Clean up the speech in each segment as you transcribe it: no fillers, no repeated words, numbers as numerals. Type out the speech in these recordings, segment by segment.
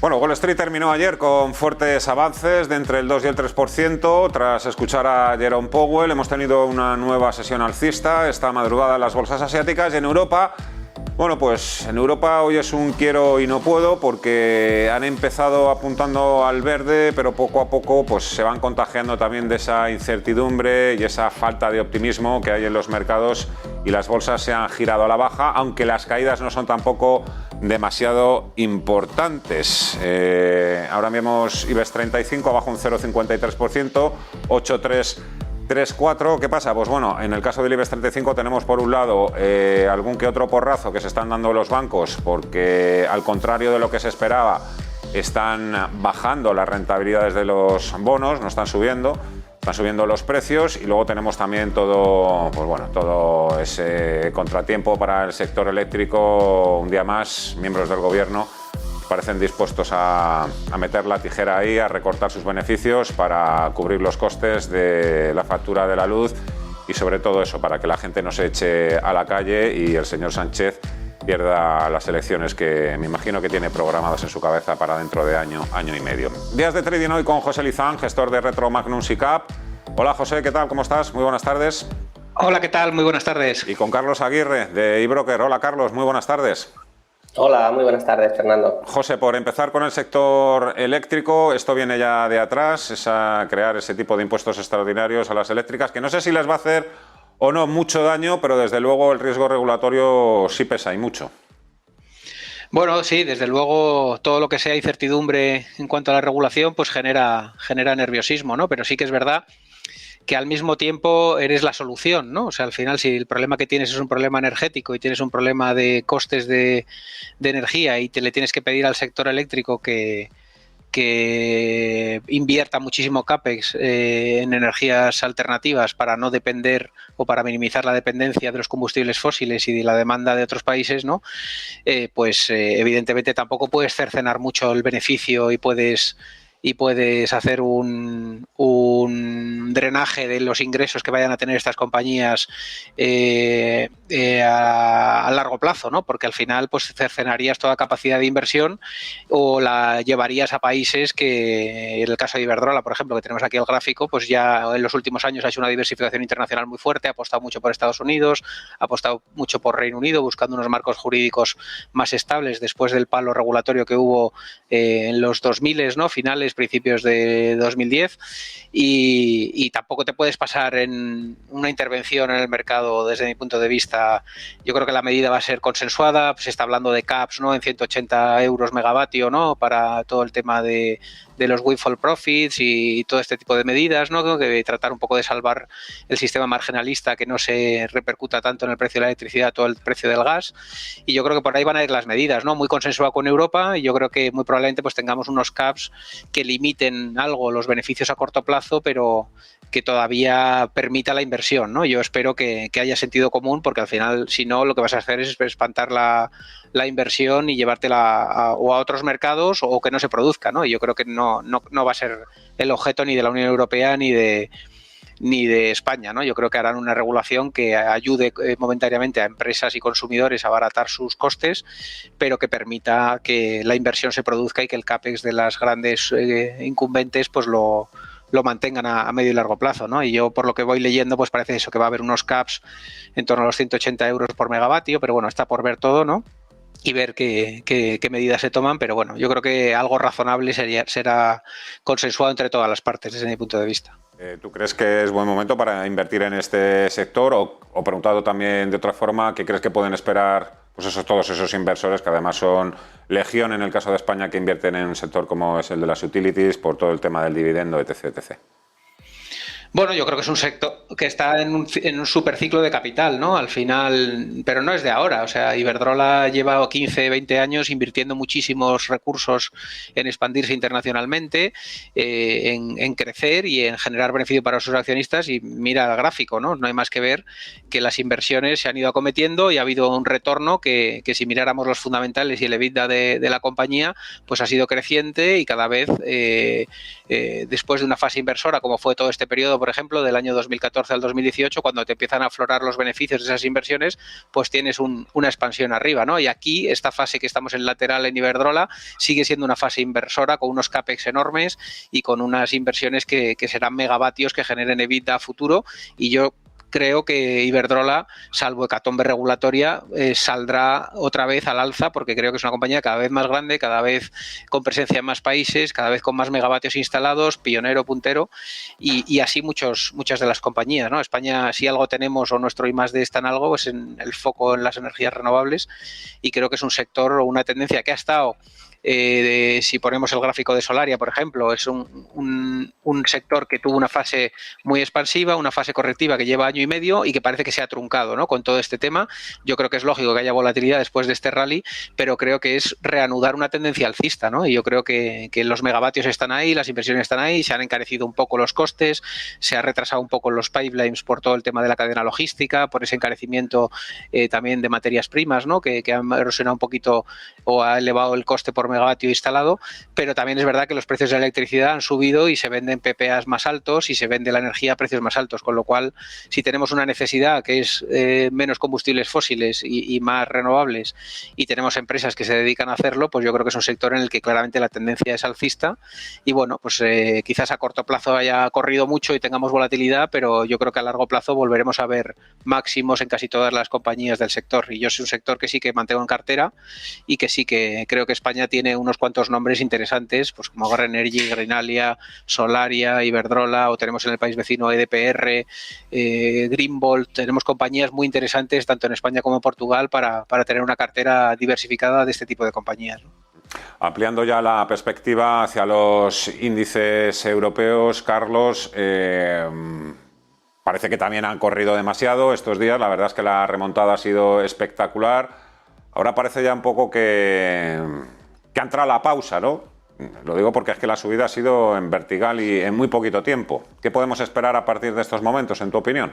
Bueno, Wall Street terminó ayer con fuertes avances de entre el 2 y el 3%. Tras escuchar a Jerome Powell, hemos tenido una nueva sesión alcista esta madrugada en las bolsas asiáticas y en Europa. Bueno, pues en Europa hoy es un quiero y no puedo porque han empezado apuntando al verde, pero poco a poco pues se van contagiando también de esa incertidumbre y esa falta de optimismo que hay en los mercados y las bolsas se han girado a la baja, aunque las caídas no son tampoco demasiado importantes. Ahora vemos IBEX 35 abajo un 0,53%, 8,334. ¿Qué pasa? Pues bueno, en el caso del IBEX 35 tenemos por un lado algún que otro porrazo que se están dando los bancos porque al contrario de lo que se esperaba están bajando las rentabilidades de los bonos, no están subiendo. Están subiendo los precios y luego tenemos también todo ese contratiempo para el sector eléctrico. Un día más, miembros del gobierno parecen dispuestos a meter la tijera ahí, a recortar sus beneficios para cubrir los costes de la factura de la luz y sobre todo eso, para que la gente no se eche a la calle y el señor Sánchez pierda las elecciones que me imagino que tiene programadas en su cabeza para dentro de año y medio. Días de trading hoy con José Lizán, gestor de Retro Magnum SICAP. Hola José, ¿qué tal? ¿Cómo estás? Muy buenas tardes. Hola, ¿qué tal? Muy buenas tardes. Y con Carlos Aguirre de eBroker. Hola Carlos, muy buenas tardes. Hola, muy buenas tardes, Fernando. José, por empezar con el sector eléctrico, esto viene ya de atrás, es a crear ese tipo de impuestos extraordinarios a las eléctricas, que no sé si les va a hacer o no mucho daño, pero desde luego el riesgo regulatorio sí pesa y mucho. Bueno, sí, desde luego todo lo que sea incertidumbre en cuanto a la regulación pues genera nerviosismo, ¿no? Pero sí que es verdad que al mismo tiempo eres la solución, ¿no? O sea, al final si el problema que tienes es un problema energético y tienes un problema de costes de energía y te le tienes que pedir al sector eléctrico que invierta muchísimo CAPEX en energías alternativas para no depender o para minimizar la dependencia de los combustibles fósiles y de la demanda de otros países, ¿no? Evidentemente tampoco puedes cercenar mucho el beneficio y puedes hacer un drenaje de los ingresos que vayan a tener estas compañías a largo plazo, ¿no? Porque al final pues cercenarías toda capacidad de inversión o la llevarías a países que, en el caso de Iberdrola, por ejemplo, que tenemos aquí el gráfico, pues ya en los últimos años ha hecho una diversificación internacional muy fuerte, ha apostado mucho por Estados Unidos, ha apostado mucho por Reino Unido, buscando unos marcos jurídicos más estables después del palo regulatorio que hubo en los 2000, ¿no? Finales, principios de 2010 y tampoco te puedes pasar en una intervención en el mercado desde mi punto de vista. Yo creo que la medida va a ser consensuada, se está hablando de caps, ¿no? En 180 euros megavatio, ¿no? Para todo el tema de los windfall profits y todo este tipo de medidas, ¿no? Que tratar un poco de salvar el sistema marginalista, que no se repercuta tanto en el precio de la electricidad, todo el precio del gas, y yo creo que por ahí van a ir las medidas, ¿no? Muy consensuado con Europa y yo creo que muy probablemente pues tengamos unos caps que limiten algo los beneficios a corto plazo, pero que todavía permita la inversión, ¿no? Yo espero que haya sentido común, porque al final, si no, lo que vas a hacer es espantar la inversión y llevártela a otros mercados o que no se produzca, ¿no? Y yo creo que no va a ser el objeto ni de la Unión Europea ni de España, ¿no? Yo creo que harán una regulación que ayude momentáneamente a empresas y consumidores a abaratar sus costes, pero que permita que la inversión se produzca y que el CAPEX de las grandes incumbentes pues lo mantengan a medio y largo plazo, ¿no? Y yo, por lo que voy leyendo, pues parece eso, que va a haber unos caps en torno a los 180 euros por megavatio, pero bueno, está por ver todo, ¿no? Y ver qué medidas se toman, pero bueno, yo creo que algo razonable será consensuado entre todas las partes desde mi punto de vista. ¿Tú crees que es buen momento para invertir en este sector? O preguntado también de otra forma, ¿qué crees que pueden esperar pues todos esos inversores, que además son legión en el caso de España, que invierten en un sector como es el de las utilities por todo el tema del dividendo, etc.? Bueno, yo creo que es un sector que está en un superciclo de capital, ¿no? Al final, pero no es de ahora. O sea, Iberdrola lleva 15, 20 años invirtiendo muchísimos recursos en expandirse internacionalmente, en crecer y en generar beneficio para sus accionistas. Y mira el gráfico, ¿no? No hay más que ver que las inversiones se han ido acometiendo y ha habido un retorno que si miráramos los fundamentales y el EBITDA de la compañía, pues ha sido creciente y cada vez, después de una fase inversora, como fue todo este periodo, por ejemplo, del año 2014 al 2018, cuando te empiezan a aflorar los beneficios de esas inversiones, pues tienes una expansión arriba, ¿no? Y aquí, esta fase que estamos en lateral en Iberdrola sigue siendo una fase inversora con unos CAPEX enormes y con unas inversiones que serán megavatios que generen EBITDA a futuro, y yo creo que Iberdrola, salvo hecatombe regulatoria, saldrá otra vez al alza, porque creo que es una compañía cada vez más grande, cada vez con presencia en más países, cada vez con más megavatios instalados, pionero, puntero, y así muchas de las compañías, ¿no? España, si algo tenemos, o nuestro I+D está en algo, es en el foco en las energías renovables, y creo que es un sector o una tendencia que ha estado... si ponemos el gráfico de Solaria, por ejemplo, es un sector que tuvo una fase muy expansiva, una fase correctiva que lleva año y medio y que parece que se ha truncado, ¿no? Con todo este tema. Yo creo que es lógico que haya volatilidad después de este rally, pero creo que es reanudar una tendencia alcista, ¿no? Y yo creo que los megavatios están ahí, las inversiones están ahí, se han encarecido un poco los costes, se ha retrasado un poco los pipelines por todo el tema de la cadena logística, por ese encarecimiento también de materias primas, ¿no? Que han erosionado un poquito o ha elevado el coste por megavatio instalado, pero también es verdad que los precios de la electricidad han subido y se venden PPAs más altos y se vende la energía a precios más altos, con lo cual, si tenemos una necesidad que es menos combustibles fósiles y más renovables, y tenemos empresas que se dedican a hacerlo, pues yo creo que es un sector en el que claramente la tendencia es alcista, y bueno, pues quizás a corto plazo haya corrido mucho y tengamos volatilidad, pero yo creo que a largo plazo volveremos a ver máximos en casi todas las compañías del sector, y yo soy un sector que sí que mantengo en cartera y que sí que creo que España tiene unos cuantos nombres interesantes, pues como Agora Energy, Greenalia, Solaria, Iberdrola, o tenemos en el país vecino EDPR, Greenvolt. Tenemos compañías muy interesantes tanto en España como en Portugal para tener una cartera diversificada de este tipo de compañías, ¿no? Ampliando ya la perspectiva hacia los índices europeos, Carlos, parece que también han corrido demasiado estos días. La verdad es que la remontada ha sido espectacular. Ahora parece ya un poco que ha entrado la pausa, ¿no? Lo digo porque es que la subida ha sido en vertical y en muy poquito tiempo. ¿Qué podemos esperar a partir de estos momentos, en tu opinión?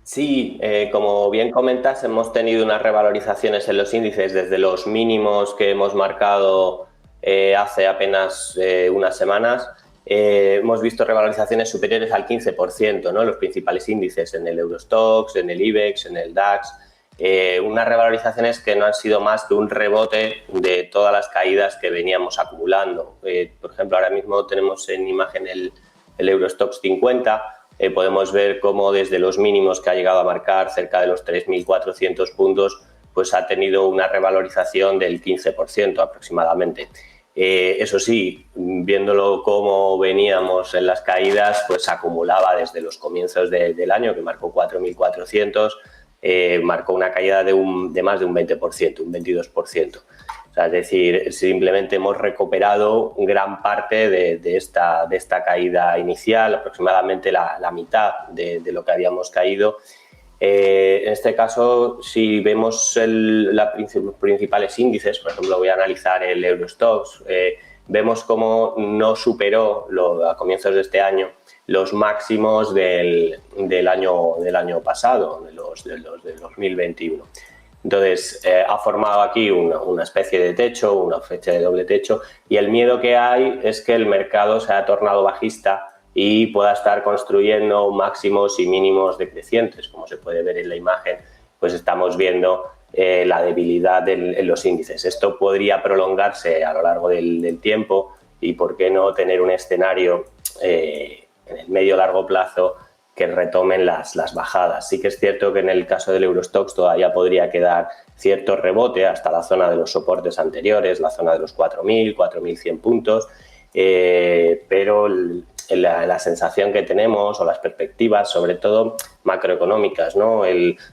Sí, como bien comentas, hemos tenido unas revalorizaciones en los índices desde los mínimos que hemos marcado hace apenas unas semanas. Hemos visto revalorizaciones superiores al 15%, ¿no? En los principales índices, en el Eurostoxx, en el IBEX, en el DAX. Unas revalorizaciones que no han sido más que un rebote de todas las caídas que veníamos acumulando. Por ejemplo, ahora mismo tenemos en imagen el Eurostoxx 50. Podemos ver cómo desde los mínimos que ha llegado a marcar cerca de los 3.400 puntos, pues ha tenido una revalorización del 15% aproximadamente. Eso sí, viéndolo cómo veníamos en las caídas, pues acumulaba desde los comienzos del año, que marcó 4.400, marcó una caída de más de un 20%, un 22%. O sea, es decir, simplemente hemos recuperado gran parte de esta caída inicial, aproximadamente la mitad de lo que habíamos caído. En este caso, si vemos los principales índices, por ejemplo, voy a analizar el Eurostoxx, vemos cómo no superó a comienzos de este año los máximos del año pasado, del 2021. Entonces, ha formado aquí una especie de techo, una especie de doble techo, y el miedo que hay es que el mercado se haya tornado bajista y pueda estar construyendo máximos y mínimos decrecientes. Como se puede ver en la imagen, pues estamos viendo la debilidad en los índices. Esto podría prolongarse a lo largo del tiempo y, ¿por qué no tener un escenario en el medio-largo plazo que retomen las bajadas? Sí que es cierto que en el caso del Eurostoxx todavía podría quedar cierto rebote hasta la zona de los soportes anteriores, la zona de los 4.000, 4.100 puntos, pero la sensación que tenemos o las perspectivas, sobre todo macroeconómicas, ¿no?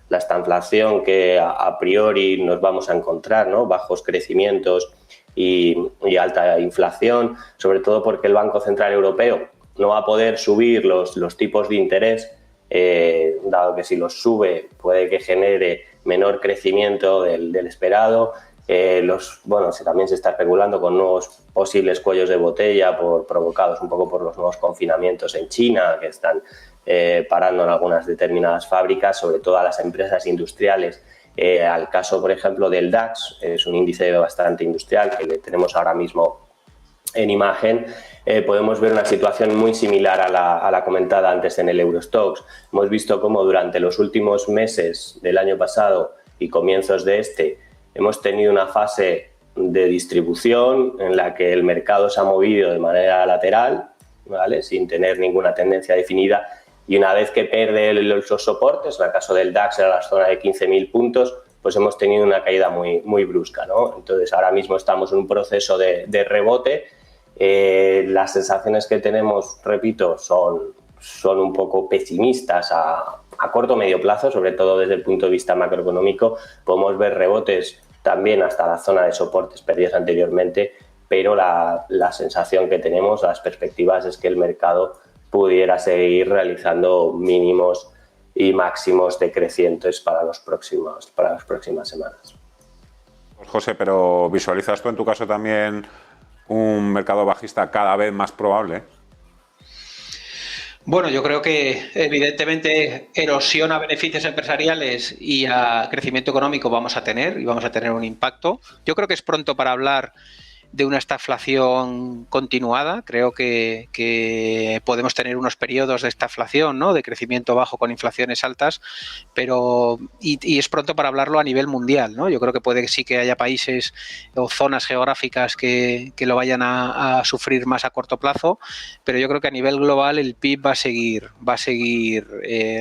La estanflación que a priori nos vamos a encontrar, ¿no? Bajos crecimientos y alta inflación, sobre todo porque el Banco Central Europeo no va a poder subir los tipos de interés, dado que si los sube puede que genere menor crecimiento del esperado. También se está especulando con nuevos posibles cuellos de botella provocados un poco por los nuevos confinamientos en China, que están parando en algunas determinadas fábricas, sobre todo a las empresas industriales. Al caso, por ejemplo, del DAX, es un índice bastante industrial que tenemos ahora mismo en imagen, podemos ver una situación muy similar a la comentada antes en el Eurostoxx. Hemos visto cómo durante los últimos meses del año pasado y comienzos de este hemos tenido una fase de distribución en la que el mercado se ha movido de manera lateral, ¿vale?, sin tener ninguna tendencia definida, y una vez que pierde los soportes, en el caso del DAX era la zona de 15.000 puntos, pues hemos tenido una caída muy brusca, ¿no? Entonces ahora mismo estamos en un proceso de rebote. Las sensaciones que tenemos, repito, son un poco pesimistas a corto o medio plazo, sobre todo desde el punto de vista macroeconómico. Podemos ver rebotes también hasta la zona de soportes perdidos anteriormente, pero la sensación que tenemos, las perspectivas, es que el mercado pudiera seguir realizando mínimos y máximos decrecientes para las próximas semanas. Pues José, pero ¿visualizas tú en tu caso también un mercado bajista cada vez más probable? Bueno, yo creo que evidentemente erosión a beneficios empresariales y a crecimiento económico vamos a tener, y vamos a tener un impacto. Yo creo que es pronto para hablar de una estagflación continuada. Creo que podemos tener unos periodos de estagflación, ¿no?, de crecimiento bajo con inflaciones altas, pero y es pronto para hablarlo a nivel mundial, ¿no? Yo creo que puede que sí que haya países o zonas geográficas que lo vayan a sufrir más a corto plazo, pero yo creo que a nivel global el PIB va a seguir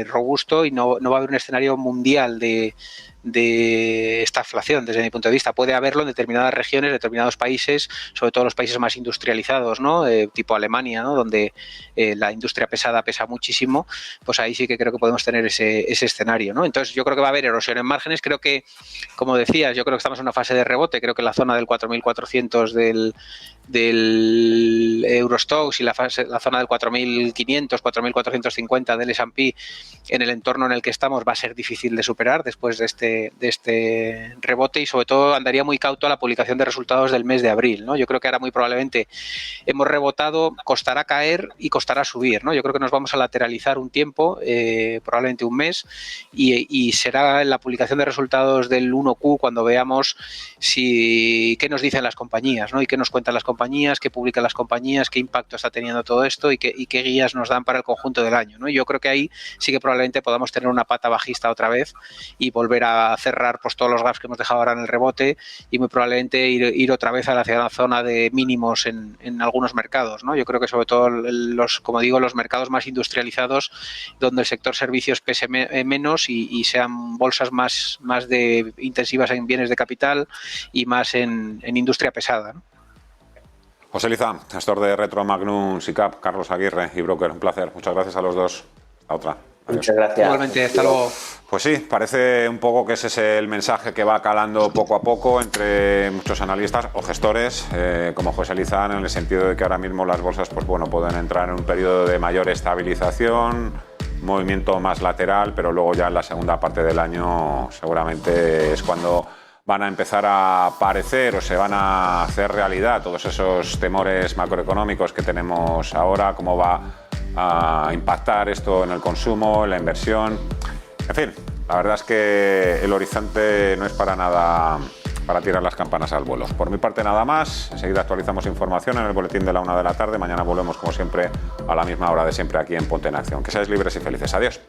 robusto, y no va a haber un escenario mundial de estagflación desde mi punto de vista. Puede haberlo en determinadas regiones, determinados países, sobre todo los países más industrializados, ¿no?, tipo Alemania, ¿no?, donde la industria pesada pesa muchísimo. Pues ahí sí que creo que podemos tener ese escenario, ¿no? Entonces yo creo que va a haber erosión en márgenes. Creo que, como decías, yo creo que estamos en una fase de rebote. Creo que la zona del 4.400 del Eurostoxx y la zona del 4.500, 4.450 del S&P, en el entorno en el que estamos, va a ser difícil de superar después de este rebote, y sobre todo andaría muy cauto a la publicación de resultados del mes de abril, ¿no? Yo creo que ahora muy probablemente hemos rebotado, costará caer y costará subir, ¿no? Yo creo que nos vamos a lateralizar un tiempo, probablemente un mes, y será en la publicación de resultados del 1Q cuando veamos qué nos dicen las compañías, ¿no?, y qué nos cuentan las compañías, qué publican las compañías, qué impacto está teniendo todo esto y qué guías nos dan para el conjunto del año, ¿no? Y yo creo que ahí sí que probablemente podamos tener una pata bajista otra vez y volver a cerrar pues todos los gaps que hemos dejado ahora en el rebote, y muy probablemente ir otra vez hacia la zona de mínimos en algunos mercados, ¿no? Yo creo que sobre todo como digo, los mercados más industrializados, donde el sector servicios pese menos y sean bolsas más intensivas en bienes de capital y más en industria pesada, ¿no? José Liza, gestor de Retro Magnum SICAP, Carlos Aguirre y broker, un placer. Muchas gracias a los dos. A otra. Adiós. Muchas gracias. Igualmente, hasta luego. Pues sí, parece un poco que ese es el mensaje que va calando poco a poco entre muchos analistas o gestores como José Liza, en el sentido de que ahora mismo las bolsas pues bueno, pueden entrar en un periodo de mayor estabilización, movimiento más lateral, pero luego ya en la segunda parte del año seguramente es cuando van a empezar a aparecer o se van a hacer realidad todos esos temores macroeconómicos que tenemos ahora, cómo va a impactar esto en el consumo, en la inversión. En fin, la verdad es que el horizonte no es para nada para tirar las campanas al vuelo. Por mi parte nada más, enseguida actualizamos información en el boletín de la 1 de la tarde. Mañana volvemos como siempre a la misma hora de siempre aquí en Ponte en Acción. Que seáis libres y felices. Adiós.